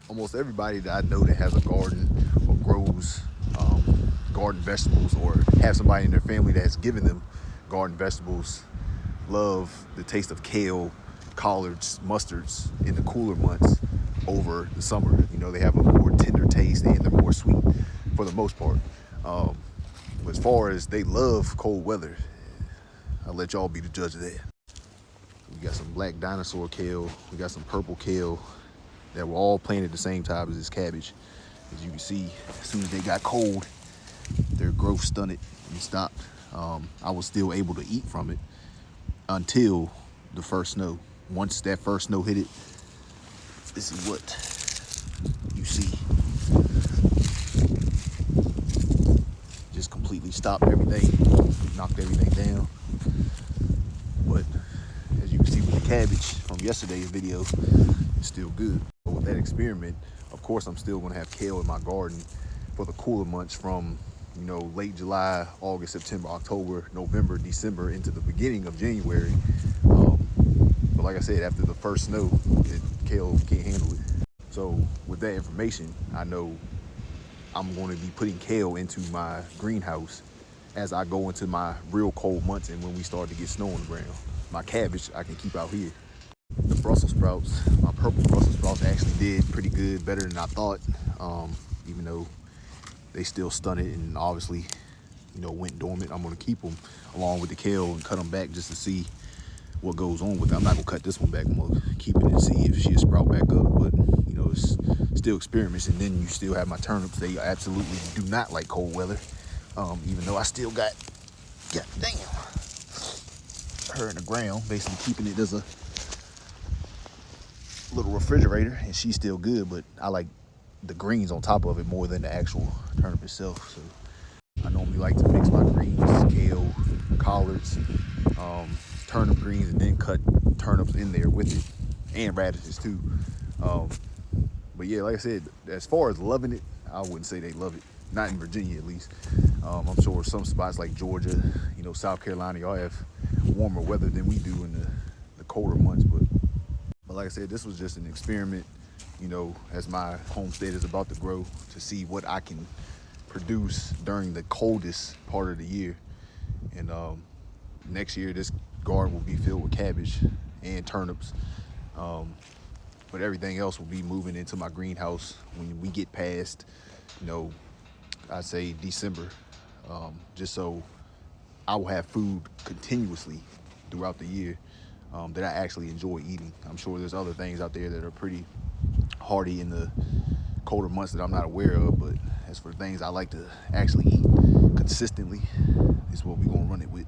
almost everybody that I know that has a garden or grows garden vegetables, or have somebody in their family that has given them garden vegetables, love the taste of kale, collards, mustards in the cooler months over the summer. You know, they have a more tender taste and they're more sweet for the most part. But as far as they love cold weather, I'll let y'all be the judge of that. We got some black dinosaur kale, we got some purple kale that were all planted at the same time as this cabbage. As you can see, as soon as they got cold, their growth stunted and stopped. I was still able to eat from it until the first snow. Once that first snow hit it, this is what you see. Just completely stopped everything, knocked everything down. But as you can see with the cabbage from yesterday's video, it's still good. But with that experiment, of course, I'm still gonna have kale in my garden for the cooler months from, you know, late July, August, September, October, November, December, into the beginning of January. But like I said, after the first snow, kale can't handle it. So with that information, I know I'm going to be putting kale into my greenhouse as I go into my real cold months and when we start to get snow on the ground. My cabbage I can keep out here. The Brussels sprouts, my purple Brussels sprouts actually did pretty good, better than I thought, even though they still stunted and obviously, you know, went dormant. I'm gonna keep them along with the kale and cut them back just to see what goes on with it. I'm not gonna cut this one back. I'm gonna keep it and see if she'll sprout back up. But you know, it's still experiments. And then you still have my turnips. They absolutely do not like cold weather. Even though I still got, god damn, her in the ground, basically keeping it as a little refrigerator, and she's still good. But I like the greens on top of it more than the actual turnip itself. So I normally like to mix my greens, kale, collards, turnip greens, and then cut turnips in there with it, and radishes too. But yeah, like I said, as far as loving it, I wouldn't say they love it. Not in Virginia, at least. I'm sure some spots like Georgia, you know, South Carolina, y'all have warmer weather than we do in the colder months. But like I said, this was just an experiment, you know, as my homestead is about to grow, to see what I can produce during the coldest part of the year. And next year, this garden will be filled with cabbage and turnips. But everything else will be moving into my greenhouse when we get past, you know, I'd say December, just so I will have food continuously throughout the year that I actually enjoy eating. I'm sure there's other things out there that are pretty hardy in the colder months that I'm not aware of, but as for things I like to actually eat consistently, is what we're gonna run it with.